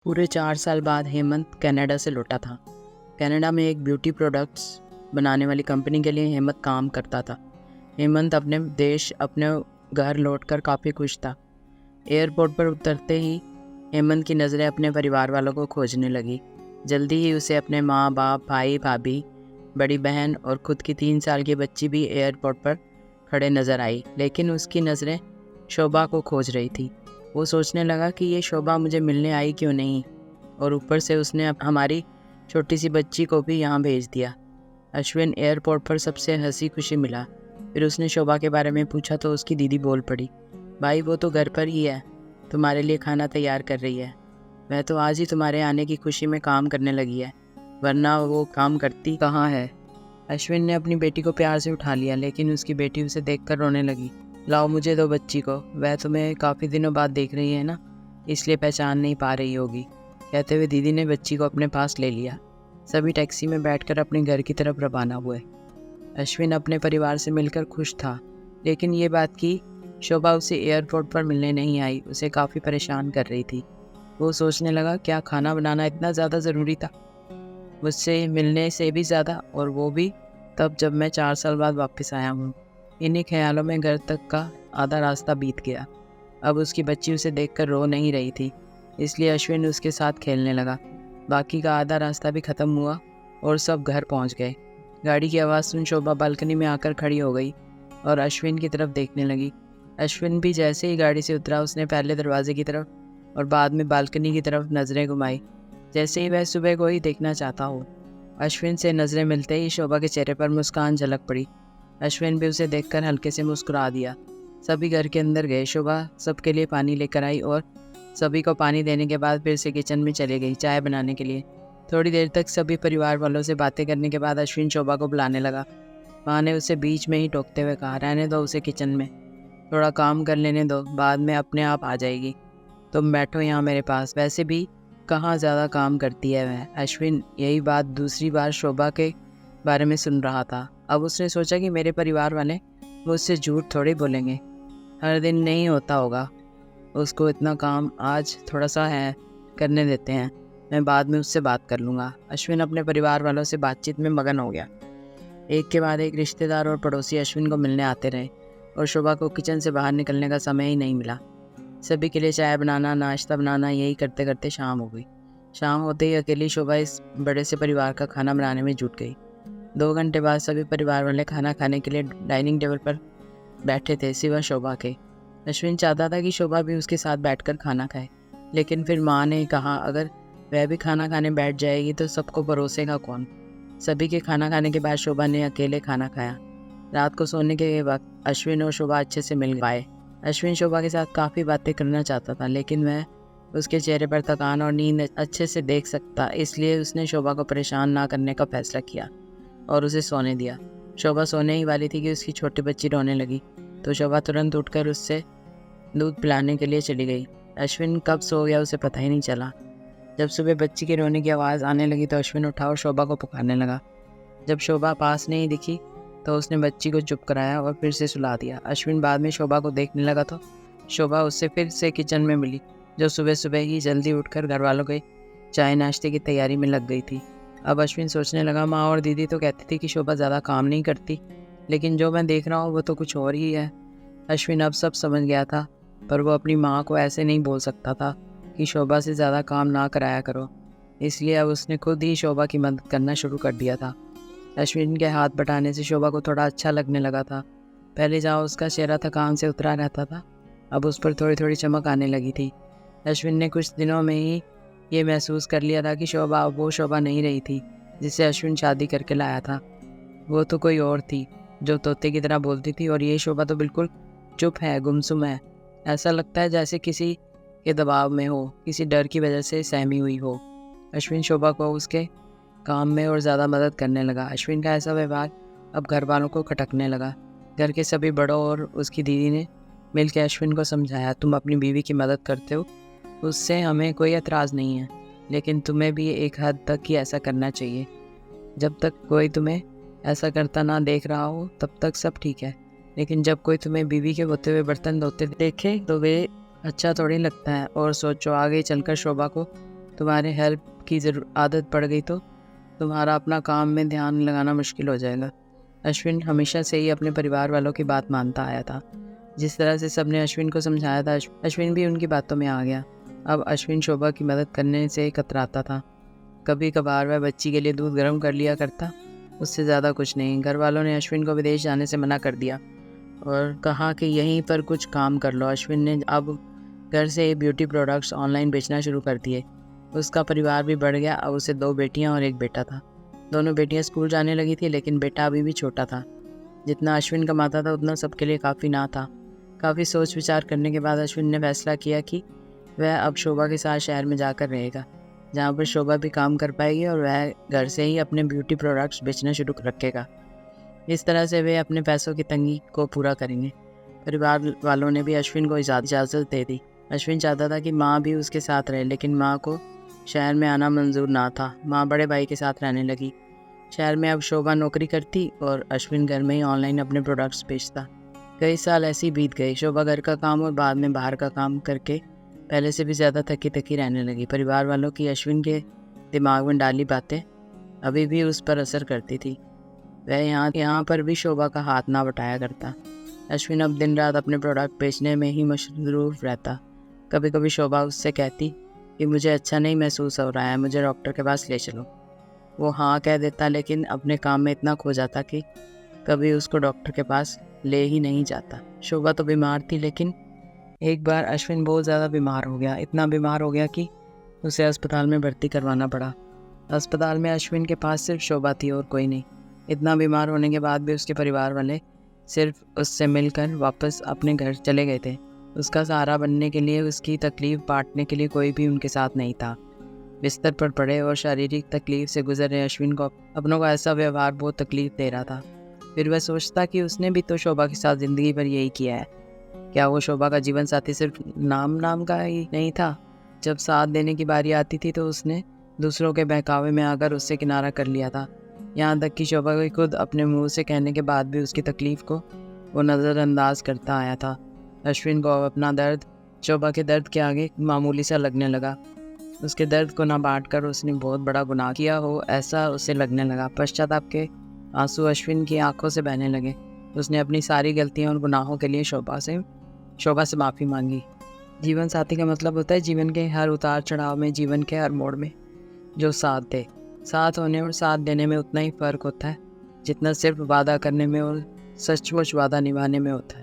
पूरे 4 साल बाद हेमंत कनाडा से लौटा था। कनाडा में एक ब्यूटी प्रोडक्ट्स बनाने वाली कंपनी के लिए हेमंत काम करता था। हेमंत अपने देश अपने घर लौटकर काफ़ी खुश था। एयरपोर्ट पर उतरते ही हेमंत की नज़रें अपने परिवार वालों को खोजने लगी। जल्दी ही उसे अपने माँ बाप, भाई भाभी, बड़ी बहन और खुद की 3 साल की बच्ची भी एयरपोर्ट पर खड़े नज़र आई। लेकिन उसकी नज़रें शोभा को खोज रही थी। वो सोचने लगा कि ये शोभा मुझे मिलने आई क्यों नहीं, और ऊपर से उसने हमारी छोटी सी बच्ची को भी यहाँ भेज दिया। अश्विन एयरपोर्ट पर सबसे हंसी खुशी मिला। फिर उसने शोभा के बारे में पूछा तो उसकी दीदी बोल पड़ी, भाई वो तो घर पर ही है, तुम्हारे लिए खाना तैयार कर रही है। वह तो आज ही तुम्हारे आने की खुशी में काम करने लगी है, वरना वो काम करती कहाँ है। अश्विन ने अपनी बेटी को प्यार से उठा लिया, लेकिन उसकी बेटी उसे देखकर रोने लगी। लाओ मुझे दो बच्ची को, वह तुम्हें काफ़ी दिनों बाद देख रही है ना, इसलिए पहचान नहीं पा रही होगी। कहते हुए दीदी ने बच्ची को अपने पास ले लिया। सभी टैक्सी में बैठकर अपने घर की तरफ रवाना हुए। अश्विन अपने परिवार से मिलकर खुश था, लेकिन ये बात कि शोभा उसे एयरपोर्ट पर मिलने नहीं आई उसे काफ़ी परेशान कर रही थी। वो सोचने लगा, क्या खाना बनाना इतना ज़्यादा ज़रूरी था, मुझसे मिलने से भी ज़्यादा, और वो भी तब जब मैं 4 साल बाद वापस आया हूँ। इन्हीं ख्यालों में घर तक का आधा रास्ता बीत गया। अब उसकी बच्ची उसे देखकर रो नहीं रही थी, इसलिए अश्विन उसके साथ खेलने लगा। बाकी का आधा रास्ता भी ख़त्म हुआ और सब घर पहुंच गए। गाड़ी की आवाज़ सुन शोभा बालकनी में आकर खड़ी हो गई और अश्विन की तरफ देखने लगी। अश्विन भी जैसे ही गाड़ी से उतरा, उसने पहले दरवाजे की तरफ और बाद में बालकनी की तरफ नज़रें घुमाई, जैसे ही वह सुबह को ही देखना चाहता हो। अश्विन से नज़रें मिलते ही शोभा के चेहरे पर मुस्कान झलक पड़ी। अश्विन भी उसे देखकर हल्के से मुस्कुरा दिया। सभी घर के अंदर गए। शोभा सबके लिए पानी लेकर आई और सभी को पानी देने के बाद फिर से किचन में चली गई चाय बनाने के लिए। थोड़ी देर तक सभी परिवार वालों से बातें करने के बाद अश्विन शोभा को बुलाने लगा। माँ ने उसे बीच में ही टोकते हुए कहा, रहने दो उसे किचन में, थोड़ा काम कर लेने दो, बाद में अपने आप आ जाएगी। तुम बैठो यहाँ मेरे पास, वैसे भी कहाँ ज़्यादा काम करती है वह। अश्विन यही बात दूसरी बार शोभा के बारे में सुन रहा था। अब उसने सोचा कि मेरे परिवार वाले मुझसे झूठ थोड़ी बोलेंगे, हर दिन नहीं होता होगा, उसको इतना काम आज थोड़ा सा है, करने देते हैं, मैं बाद में उससे बात कर लूँगा। अश्विन अपने परिवार वालों से बातचीत में मगन हो गया। एक के बाद एक रिश्तेदार और पड़ोसी अश्विन को मिलने आते रहे और शोभा को किचन से बाहर निकलने का समय ही नहीं मिला। सभी के लिए चाय बनाना, नाश्ता बनाना, यही करते करते शाम हो गई। शाम होते ही अकेली शोभा इस बड़े से परिवार का खाना बनाने में जुट गई। 2 घंटे बाद सभी परिवार वाले खाना खाने के लिए डाइनिंग टेबल पर बैठे थे, सिवा शोभा के। अश्विन चाहता था कि शोभा भी उसके साथ बैठकर खाना खाए, लेकिन फिर माँ ने कहा, अगर वह भी खाना खाने बैठ जाएगी तो सबको परोसेगा कौन। सभी के खाना खाने के बाद शोभा ने अकेले खाना खाया। रात को सोने के वक्त अश्विन और शोभा अच्छे से मिल पाए। अश्विन शोभा के साथ काफ़ी बातें करना चाहता था, लेकिन वह उसके चेहरे पर थकान और नींद अच्छे से देख सकता, इसलिए उसने शोभा को परेशान ना करने का फैसला किया और उसे सोने दिया। शोभा सोने ही वाली थी कि उसकी छोटी बच्ची रोने लगी, तो शोभा तुरंत उठकर उससे दूध पिलाने के लिए चली गई। अश्विन कब सो गया उसे पता ही नहीं चला। जब सुबह बच्ची के रोने की आवाज़ आने लगी तो अश्विन उठा और शोभा को पुकारने लगा। जब शोभा पास नहीं दिखी तो उसने बच्ची को चुप कराया और फिर से सुला दिया। अश्विन बाद में शोभा को देखने लगा तो शोभा उससे फिर से किचन में मिली, जो सुबह सुबह ही जल्दी उठकर घर वालों के चाय नाश्ते की तैयारी में लग गई थी। अब अश्विन सोचने लगा, माँ और दीदी तो कहती थी कि शोभा ज़्यादा काम नहीं करती, लेकिन जो मैं देख रहा हूँ वो तो कुछ और ही है। अश्विन अब सब समझ गया था, पर वो अपनी माँ को ऐसे नहीं बोल सकता था कि शोभा से ज़्यादा काम ना कराया करो, इसलिए अब उसने खुद ही शोभा की मदद करना शुरू कर दिया था। अश्विन के हाथ बटाने से शोभा को थोड़ा अच्छा लगने लगा था। पहले जहाँ उसका चेहरा थकान से उतरा रहता था, अब उस पर थोड़ी थोड़ी चमक आने लगी थी। अश्विन ने कुछ दिनों में ही ये महसूस कर लिया था कि शोभा अब वो शोभा नहीं रही थी जिसे अश्विन शादी करके लाया था। वो तो कोई और थी, जो तोते की तरह बोलती थी, और ये शोभा तो बिल्कुल चुप है, गुमसुम है। ऐसा लगता है जैसे किसी के दबाव में हो, किसी डर की वजह से सहमी हुई हो। अश्विन शोभा को उसके काम में और ज़्यादा मदद करने लगा। अश्विन का ऐसा व्यवहार अब घर वालों को खटकने लगा। घर के सभी बड़ों और उसकी दीदी ने मिलकर अश्विन को समझाया, तुम अपनी बीवी की मदद करते हो, उससे हमें कोई एतराज़ नहीं है, लेकिन तुम्हें भी एक हद तक ही ऐसा करना चाहिए। जब तक कोई तुम्हें ऐसा करता ना देख रहा हो तब तक सब ठीक है, लेकिन जब कोई तुम्हें बीवी के होते हुए बर्तन धोते देखे तो वे अच्छा थोड़ी लगता है। और सोचो, आगे चलकर शोभा को तुम्हारे हेल्प की आदत पड़ गई तो तुम्हारा अपना काम में ध्यान लगाना मुश्किल हो जाएगा। अश्विन हमेशा से ही अपने परिवार वालों की बात मानता आया था। जिस तरह से सबने अश्विन को समझाया था, अश्विन भी उनकी बातों में आ गया। अब अश्विन शोभा की मदद करने से कतराता था। कभी कभार वह बच्ची के लिए दूध गर्म कर लिया करता, उससे ज़्यादा कुछ नहीं। घर वालों ने अश्विन को विदेश जाने से मना कर दिया और कहा कि यहीं पर कुछ काम कर लो। अश्विन ने अब घर से ब्यूटी प्रोडक्ट्स ऑनलाइन बेचना शुरू कर दिए। उसका परिवार भी बढ़ गया। अब उसे 2 बेटियां और 1 बेटा था। दोनों बेटियां स्कूल जाने लगी थी, लेकिन बेटा अभी भी छोटा था। जितना अश्विन कमाता था उतना सबके लिए काफ़ी ना था। काफ़ी सोच विचार करने के बाद अश्विन ने फैसला किया कि वह अब शोभा के साथ शहर में जाकर रहेगा, जहाँ पर शोभा भी काम कर पाएगी और वह घर से ही अपने ब्यूटी प्रोडक्ट्स बेचना शुरू रखेगा। इस तरह से वे अपने पैसों की तंगी को पूरा करेंगे। परिवार वालों ने भी अश्विन को इजाज़त दे दी। अश्विन चाहता था कि माँ भी उसके साथ रहे, लेकिन माँ को शहर में आना मंजूर ना था। माँ बड़े भाई के साथ रहने लगी। शहर में अब शोभा नौकरी करती और अश्विन घर में ही ऑनलाइन अपने प्रोडक्ट्स बेचता। कई साल ऐसे ही बीत गए। शोभा घर का काम और बाद में बाहर का काम करके पहले से भी ज़्यादा थकी थकी रहने लगी। परिवार वालों की अश्विन के दिमाग में डाली बातें अभी भी उस पर असर करती थी। वह यहाँ पर भी शोभा का हाथ ना बटाया करता। अश्विन अब दिन रात अपने प्रोडक्ट बेचने में ही मशरूफ़ रहता। कभी कभी शोभा उससे कहती कि मुझे अच्छा नहीं महसूस हो रहा है, मुझे डॉक्टर के पास ले चलो। वो हाँ कह देता, लेकिन अपने काम में इतना खो जाता कि कभी उसको डॉक्टर के पास ले ही नहीं जाता। शोभा तो बीमार थी, लेकिन एक बार अश्विन बहुत ज़्यादा बीमार हो गया। इतना बीमार हो गया कि उसे अस्पताल में भर्ती करवाना पड़ा। अस्पताल में अश्विन के पास सिर्फ शोभा थी और कोई नहीं। इतना बीमार होने के बाद भी उसके परिवार वाले सिर्फ उससे मिलकर वापस अपने घर चले गए थे। उसका सहारा बनने के लिए, उसकी तकलीफ़ बांटने के लिए कोई भी उनके साथ नहीं था। बिस्तर पर पड़े और शारीरिक तकलीफ से गुजर रहे अश्विन को अपनों का ऐसा व्यवहार बहुत तकलीफ दे रहा था। फिर वह सोचता कि उसने भी तो शोभा के साथ ज़िंदगी भर यही किया है। क्या वो शोभा का जीवन साथी सिर्फ नाम का ही नहीं था? जब साथ देने की बारी आती थी तो उसने दूसरों के बहकावे में आकर उससे किनारा कर लिया था। यहाँ तक कि शोभा को खुद अपने मुंह से कहने के बाद भी उसकी तकलीफ़ को वो नज़रअंदाज करता आया था। अश्विन को अब अपना दर्द शोभा के दर्द के आगे मामूली सा लगने लगा। उसके दर्द को ना बांटकर उसने बहुत बड़ा गुनाह किया हो, ऐसा उसे लगने लगा। पश्चाताप के आंसू अश्विन की आंखों से बहने लगे। उसने अपनी सारी गलतियों और गुनाहों के लिए शोभा से माफ़ी मांगी। जीवन साथी का मतलब होता है जीवन के हर उतार चढ़ाव में, जीवन के हर मोड़ में जो साथ दे। साथ होने और साथ देने में उतना ही फ़र्क होता है जितना सिर्फ वादा करने में और सचमुच वादा निभाने में होता है।